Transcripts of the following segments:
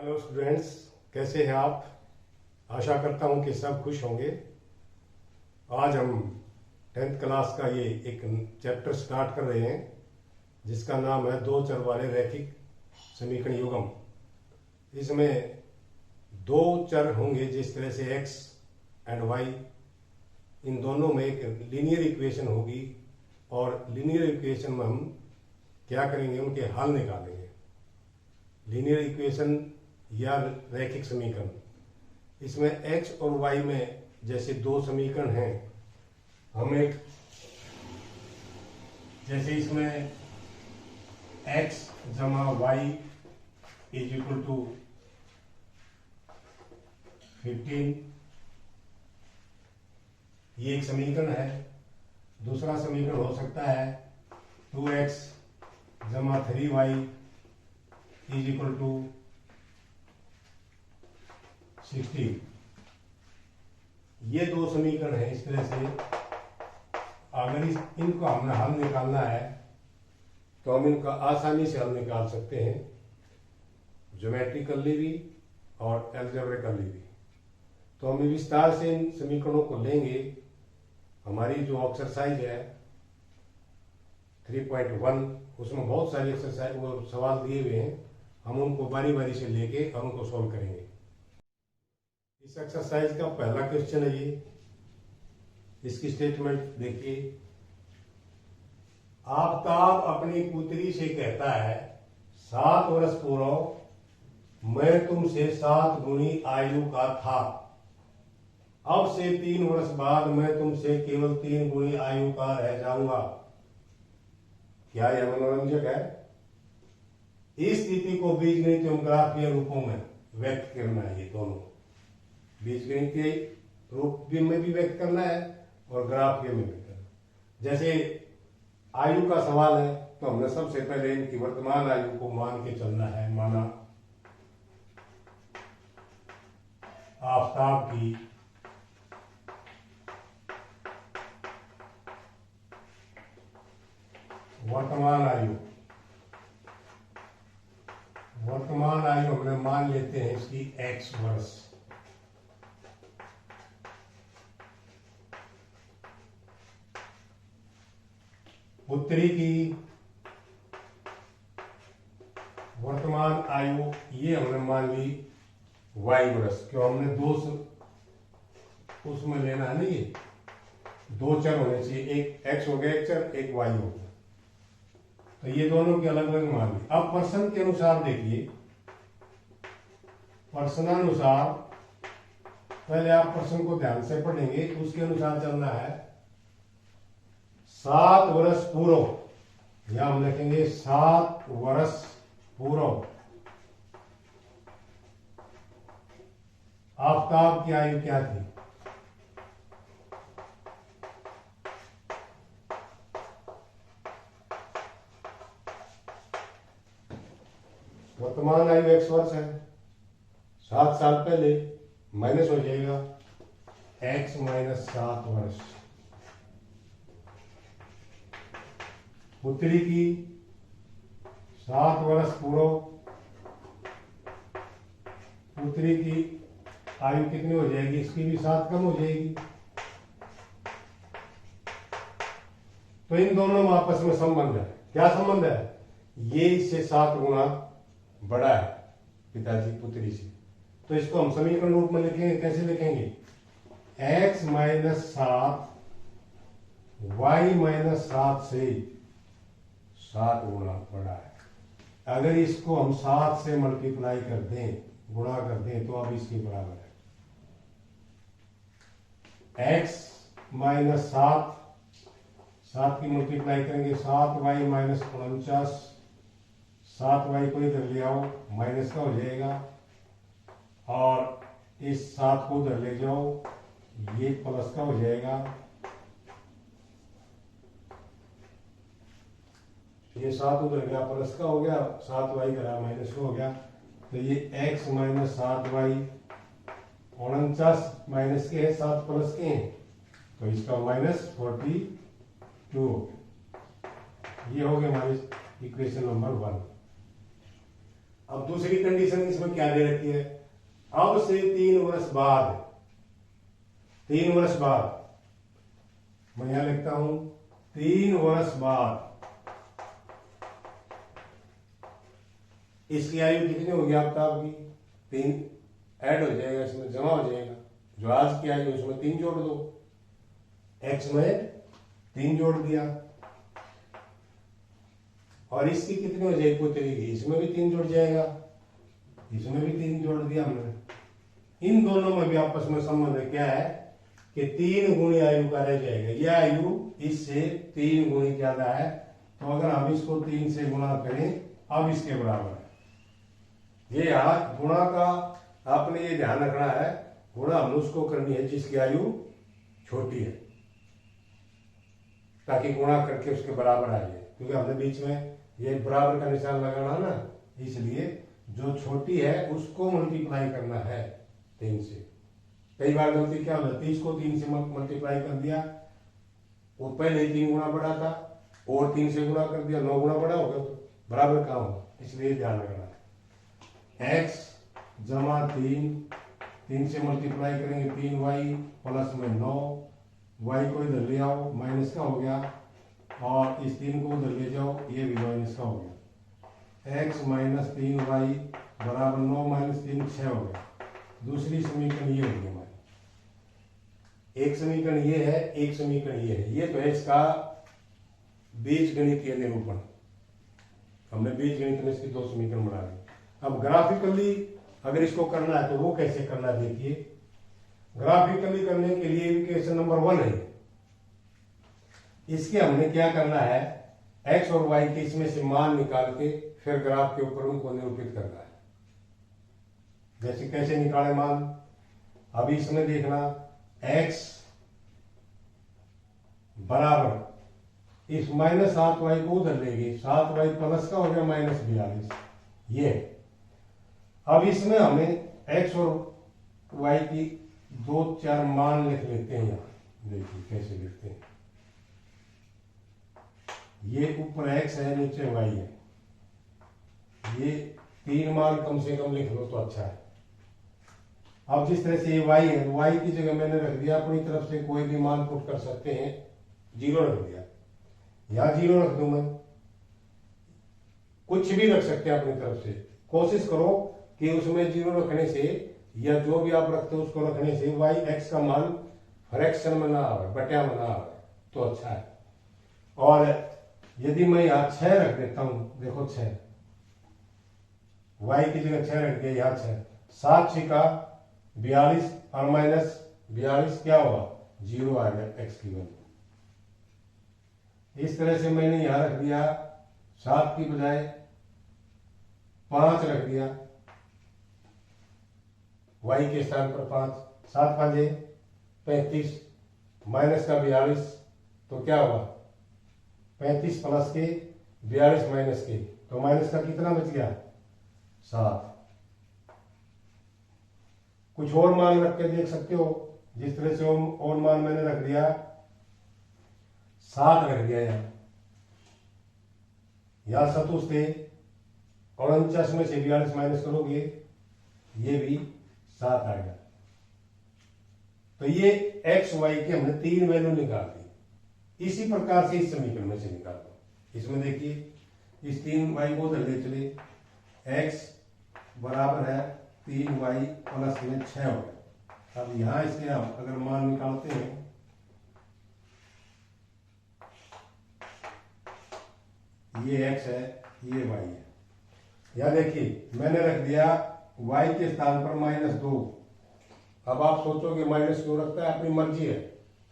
Hello students, कैसे हैं आप। आशा करता हूं कि सब खुश होंगे। आज हम 10th क्लास का ये एक चैप्टर स्टार्ट कर रहे हैं जिसका नाम है दो चर वाले रैखिक समीकरण युग्म। इसमें दो चर होंगे जिस तरह से x एंड y, इन दोनों में एक लीनियर इक्वेशन होगी और लीनियर इक्वेशन में हम क्या करेंगे, उनके हल निकालेंगे। लीनियर इक्वेशन या रैखिक समीकरण, इसमें x और y में जैसे दो समीकरण हैं, हम एक जैसे इसमें x जमा y इज इक्वल टू 15, ये एक समीकरण है। दूसरा समीकरण हो सकता है 2x जमा 3y इज इक्वल टू 16। ये दो समीकरण है। इस तरह से अगर इनको हमने हल निकालना है तो हम इनका आसानी से हल निकाल सकते हैं, ज्योमेट्रिकली भी और एल्जेब्रिकली भी। तो हम विस्तार से इन समीकरणों को लेंगे। हमारी जो एक्सरसाइज है 3.1, उसमें बहुत सारी एक्सरसाइज वो सवाल दिए हुए हैं, हम उनको बारी बारी से लेके और उनको सॉल्व करेंगे। इस एक्सरसाइज का पहला क्वेश्चन है ये। इसकी स्टेटमेंट देखिए। आफ्ताब अपनी पुत्री से कहता है, 7 वर्ष पूर्व मैं तुमसे 7 गुनी आयु का था, अब से 3 वर्ष बाद मैं तुमसे केवल 3 गुनी आयु का रह जाऊंगा। क्या यह मनोरंजक है? इस स्थिति को बीजगणितीय एवं ग्राफीय रूपों में व्यक्त करना है। ये दोनों बीजगणितीय रूप में भी व्यक्त करना है और ग्राफीय में भी करना। जैसे आयु का सवाल है तो हमने सबसे पहले इनकी वर्तमान आयु को मान के चलना है। माना आफ्ताब की वर्तमान आयु हमने मान लेते हैं इसकी x वर्ष। पुत्री की वर्तमान आयु ये हमने मान ली y वर्ष। क्यों? हमने दो उसमें लेना है ना, ये दो चर होने चाहिए, एक x हो गया एक चर, एक y हो गया, तो ये दोनों की अलग अलग मान ली। अब प्रश्न के अनुसार देखिए, प्रश्नानुसार पहले आप प्रश्न को ध्यान से पढ़ेंगे, उसके अनुसार चलना है। 7 वर्ष पूर्व, या हम लिखेंगे 7 वर्ष पूर्व आफ्ताब की आयु क्या थी? वर्तमान आयु x वर्ष है, 7 साल पहले माइनस हो जाएगा x माइनस 7 वर्ष। पुत्री की 7 वर्ष पूर्व, पुत्री की आयु कितनी हो जाएगी? इसकी भी 7 कम हो जाएगी। तो इन दोनों में आपस में संबंध है। क्या संबंध है? ये इससे 7 गुना बड़ा है पिताजी पुत्री से। तो इसको हम समीकरण रूप में लिखेंगे। कैसे लिखेंगे? x माइनस 7 y माइनस 7 से 7 गुना बड़ा है। अगर इसको हम 7 से मल्टीप्लाई कर दें, गुणा कर दें, तो अब इसके बराबर है x माइनस 7 की मल्टीप्लाई करेंगे 7y माइनस 49, 7y को इधर ले आओ, माइनस का हो जाएगा, और इस 7 को उधर ले जाओ, ये प्लस का हो जाएगा। ये 7 उधर गया, प्लस का हो गया, 7y करा माइनस का हो गया। तो ये x माइनस 7y, 49 माइनस के है, 7 प्लस के हैं, तो इसका माइनस 42। ये हो गया हमारी इक्वेशन नंबर 1। अब दूसरी कंडीशन इसमें क्या दे रखी है, अब से 3 वर्ष बाद, 3 वर्ष बाद, मैं यहां लिखता हूं 3 वर्ष बाद इसकी आयु कितनी होगी आफ्ताब की, 3 ऐड हो जाएगा, इसमें जमा हो जाएगा, जो आज की आयु उसमें 3 जोड़ दो, एक्स में 3 जोड़ दिया, और इसकी कितनी हो जाएगी पुत्री की, इसमें भी 3 जुड़ जाएगा, इसमें भी 3 जोड़ दिया हमने। इन दोनों में भी आपस में संबंध क्या है कि 3 गुणी आयु का रह जाएगा, यह आयु इससे 3 गुणी ज्यादा है, तो अगर हम इसको 3 से गुणा करें अब इसके बराबर है। ये यहाँ गुणा का आपने ये ध्यान रखना है, गुणा हमने उसको करनी है जिसकी आयु छोटी है, ताकि गुणा करके उसके बराबर आ जाए, क्योंकि हमने बीच में ये बराबर का निशान लगाना ना, इसलिए जो छोटी है उसको मल्टीप्लाई करना है 3 से। कई बार गलती क्या होती है, इसको 3 से मल्टीप्लाई कर दिया, वो पहले 3 गुना बड़ा था, और 3 से गुणा कर दिया, 9 गुना बड़ा हो गया, तो बराबर कहाँ हो, इसलिए ध्यान रखना है। x जमा 3 से मल्टीप्लाई करेंगे 3y प्लस में 9, y को इधर ले आओ, माइनस का हो गया, और इस 3 को उधर ले जाओ, ये भी माइनस का हो गया, x माइनस 3y बराबर 9 माइनस 3 6 हो गया। दूसरी समीकरण ये होगी हमारी, एक समीकरण ये है, एक समीकरण ये है, ये तो है इसका बीजगणितीय निरूपण, हमने बीजगणित में इसकी 2 समीकरण बना दी। अब ग्राफिकली अगर इसको करना है तो वो कैसे करना है, देखिए ग्राफिकली करने के लिए इक्वेशन नंबर 1 है, इसके हमने क्या करना है, x और y के इसमें से मान निकाल के फिर ग्राफ के ऊपर उनको निरूपित करना है। जैसे कैसे निकाले मान, अभी इसमें देखना x बराबर इस -7y को उधर लेगी, 7y प्लस का हो गया -42, ये। अब इसमें हमें x और y की 2-4 मान लिख लेते हैं, यहाँ देखिए कैसे लिखते हैं, ये ऊपर x है नीचे y है, ये 3 मान कम से कम लिख लो तो अच्छा है। अब जिस तरह से ये y है, y की जगह मैंने रख दिया अपनी तरफ से कोई भी मान पुट कर सकते हैं, 0 रख दिया, यहां 0 रख दूं मैं, कुछ भी रख सकते हैं अपनी तरफ से। कोशिश करो कि उसमें 0 रखने से या जो भी आप रखते हो उसको रखने से y x का मान फ्रैक्शन में ना आवे, बटा में ना आवे, तो अच्छा है। और यदि मैं यहाँ 6 रख देता हूं, देखो 6, y की जगह 6 रख दिया, यहाँ 6, 7 6 का 42 और माइनस 42 क्या हुआ, 0 आ गया x की वैल्यू। इस तरह से मैंने यहां रख दिया 7 की बजाय 5 रख दिया, y के स्थान पर 5, 7 5 35 माइनस का 42, तो क्या हुआ 35 प्लस के 42 माइनस के, तो माइनस का कितना बच गया 7। कुछ और मान रख के देख सकते हो, जिस तरह से और मान मैंने रख दिया 7 रख दिया, यहां 27 थे, 49 में से 42 माइनस करोगे ये भी 7 आएगा। तो ये x y के हमने 3 वैल्यू निकाल दी। इसी प्रकार से इस समीकरण में से निकाल दो, इसमें देखिए इस 3y को उधर ले चले, x बराबर है 3y प्लस में 6 हो गया। अब यहां इसके हम अगर मान निकालते हैं, ये x है, ये y है, यहां देखिए मैंने रख दिया y के स्थान पर -2। अब आप सोचोगे माइनस क्यों रखता है, अपनी मर्जी है,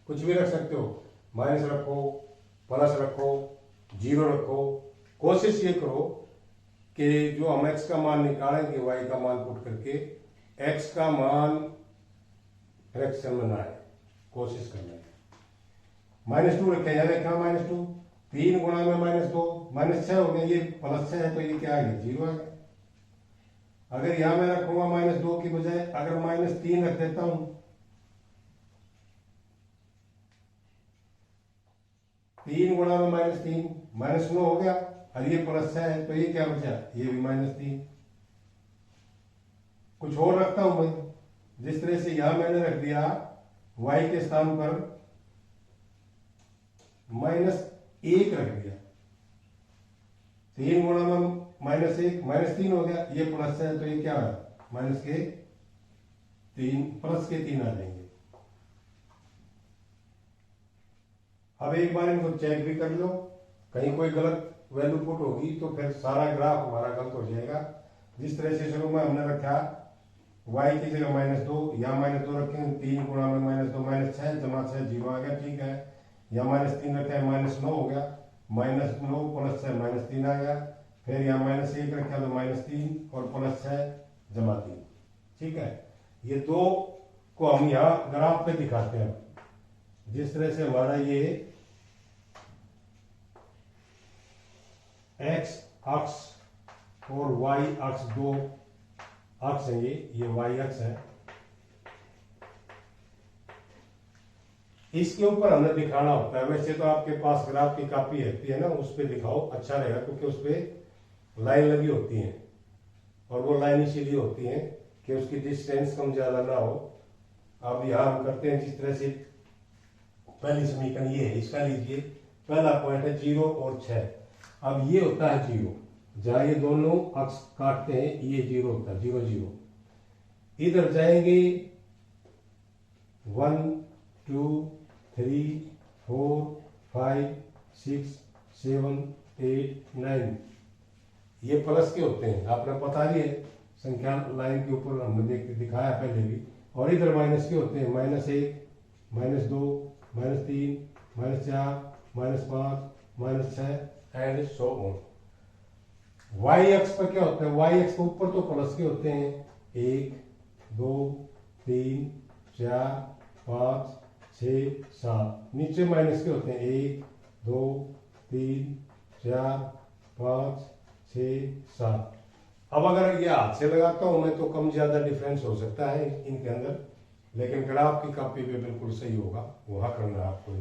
कुछ भी रख सकते हो, माइनस रखो, प्लस रखो, 0 रखो। कोशिश ये करो कि जो हम x का मान निकालेंगे y का मान पुट करके x का मान फ्रैक्शन में ना आए, कोशिश करना है। -2 रखे, यहाँ देखा -2, 3 गुणा में -2 -6 हो गया, ये +6 है तो ये क्या आ गया 0 आ गया। अगर यहां मैं रखूंगा -2 की बजाय अगर -3 रख देता हूं, 3 गुणा में -3 -9 हो गया, और ये +6 है तो ये क्या बचा, ये भी -3, कुछ और रखता हूं मैं। जिस तरह से यहां मैंने रख दिया y के स्थान पर -1 रख दिया, 3 गुणा में -1 -3 हो गया, ये प्लस है तो ये क्या है माइनस के 3 प्लस के 3 आ जाएंगे। अब एक बार इनको चेक भी कर लो, कहीं कोई गलत वैल्यू पुट होगी तो फिर सारा ग्राफ हमारा गलत हो जाएगा। जिस तरह से शुरू में हमने रखा y की जगह -2, यहाँ -2 रखें, 3 गुणा में -2 -6 जमा 6 0 आ गया, ठीक है। यहाँ -3 रखा है -9 हो गया, -9 प्लस 6 -3 आ गया। फिर यहाँ -1 रखा तो -3 और प्लस 6 जमा 3, ठीक है। ये दो को हम यहाँ ग्राफ पे दिखाते हैं। जिस तरह से हमारा ये x अक्ष और y अक्ष दो अक्ष है, ये y अक्ष है। इसके ऊपर हमें दिखाना होता है। वैसे तो आपके पास ग्राफ की कॉपी है ना, उस पर दिखाओ अच्छा रहेगा, क्योंकि उस पर लाइन लगी होती है और वो लाइन इसीलिए होती है कि उसकी डिस्टेंस कम ज्यादा ना हो। अब यहां हम करते हैं जिस तरह से पहली समीकरण ये है, इसका लीजिए पहला पॉइंट है 0 और 6। अब ये होता है 0, जहां ये दोनों अक्ष काटते हैं ये 0 होता है, 0 0। इधर जाएंगे 1 2 3 4 5 6 7 8 9, ये प्लस के होते हैं, आपने बता दिए संख्या लाइन के ऊपर हमने दिखाया पहले भी। और इधर माइनस के होते हैं, -1 -2 -3 -4 -5 -6 एंड सो ऑन। वाई अक्ष पर क्या होता है, वाई अक्ष के ऊपर तो प्लस के होते हैं, 1 2 3 4 5 6 7। नीचे माइनस के होते हैं, 1 2 3 4 5 6 7। अब अगर ये हाथ से लगाता हूं मैं तो कम ज्यादा डिफरेंस हो सकता है इनके अंदर, लेकिन ग्राफ की कॉपी पे बिल्कुल सही होगा, वहां करना है आपको।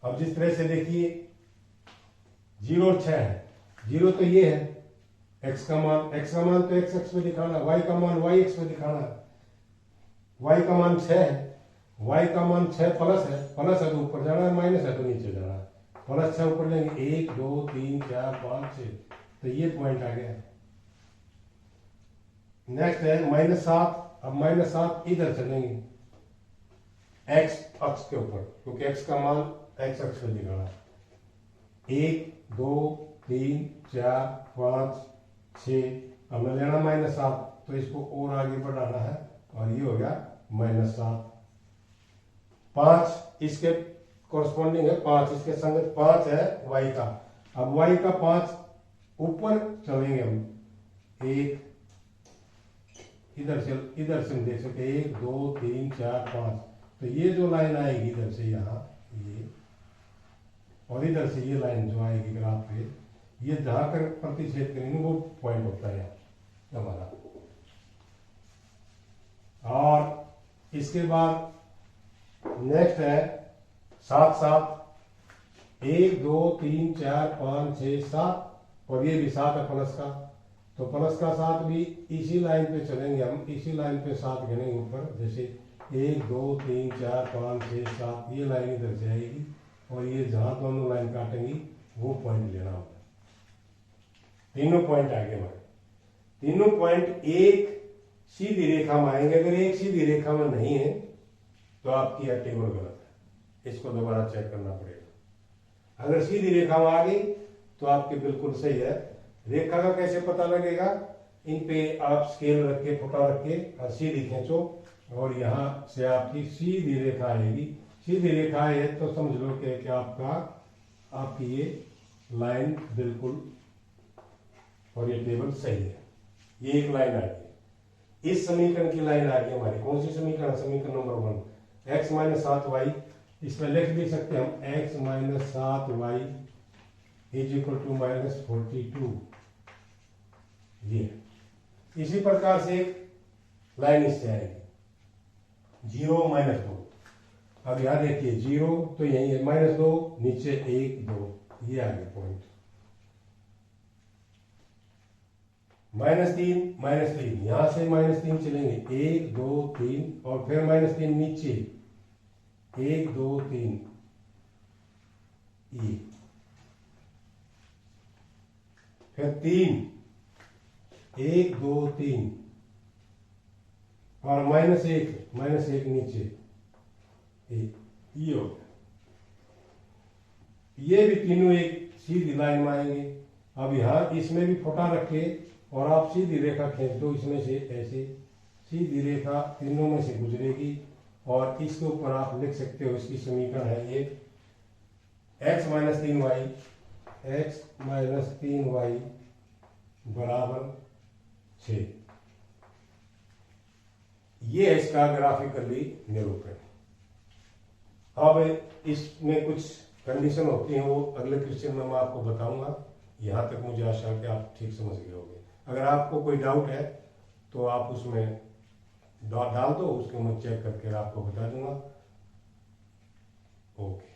अब जिस तरह से देखिए 0 और 6 है, 0 तो ये है x का मान तो x अक्ष पे दिखाना, y का मान y अक्ष पे दिखाना है। y का मान 6 है, y का मान 6 प्लस है तो ऊपर जाना है, माइनस है तो नीचे जाना है। प्लस 6 ऊपर लेंगे, 1 2 3 4 5 6, तो ये पॉइंट आ गया। नेक्स्ट है -7। अब -7 इधर चलेंगे x अक्ष के ऊपर, क्योंकि x का मान x अक्ष पे दिखाना है। 1 2 3 4 5 6, हमने लेना -7 तो इसको और आगे बढ़ाना है और ये हो गया -7। 5 इसके कोरस्पॉन्डिंग है, 5 इसके संगत 5 है y का। अब y का 5 ऊपर चलेंगे हम, 1 इधर से हम देख सकते 1 2 3 4 5, तो ये जो लाइन आएगी इधर से यहाँ ये, और इधर से ये लाइन जो आएगी ग्राफ पे, ये जहां कर प्रतिच्छेद करेंगे वो पॉइंट होता है हमारा। और इसके बाद नेक्स्ट है 7 7, 1 2 3 4 5 6 7, और ये भी 7 है प्लस का, तो प्लस का 7 भी इसी लाइन पे चलेंगे हम, इसी लाइन पे 7 गिनेंगे ऊपर, जैसे 1 2 3 4 5 6 7, ये लाइन इधर से आएगी और ये जहां दोनों लाइन काटेंगी वो पॉइंट लेना होगा। तीनों पॉइंट आगे हमारे, तीनों पॉइंट एक सीधी रेखा में आएंगे। अगर एक सीधी रेखा में नहीं है तो आपकी यह टेबल गलत है, इसको दोबारा चेक करना पड़ेगा। अगर सीधी रेखा में आ गई तो आपकी बिल्कुल सही है। रेखा का कैसे पता लगेगा, इन पे आप स्केल रख के फुटा रख के और सीधी खींचो और यहां से आपकी सीधी रेखा आएगी। सीधी रेखा है तो समझ लो कि आपकी ये लाइन बिल्कुल और ये टेबल सही है। ये एक लाइन आ गई, इस समीकरण की लाइन आ गई हमारी। कौन सी समीकरण, समीकरण नंबर 1, x - 7y। इसमें लिख भी सकते हैं हम x - 7y = -42। ये इसी प्रकार से एक लाइन इससे आएगी 0 - 2। अब यहां देखिए 0 तो यही है, -2 नीचे 1 2, ये आ गया पॉइंट। -3 यहां से -3 चलेंगे, 1 2 3 और फिर -3 नीचे, 1 2 3 ये, फिर 3 1 2 3 और -1 नीचे, ये हो गया। ये भी तीनों एक सीधी लाइन में आएंगे। अब यहाँ इसमें भी फोटा रखे और आप सीधी रेखा खींच दो, इसमें से ऐसे सीधी रेखा तीनों में से गुजरेगी और इसके ऊपर आप लिख सकते हो, इसकी समीकरण है ये x - 3y बराबर 6। ये है इसका ग्राफिकली निरूपण। अब इसमें कुछ कंडीशन होती हैं, वो अगले क्वेश्चन में मैं आपको बताऊंगा। यहाँ तक मुझे आशा है कि आप ठीक समझ गए होंगे। अगर आपको कोई डाउट है तो आप उसमें डाल दो, उसको मैं चेक करके आपको बता दूंगा। ओके।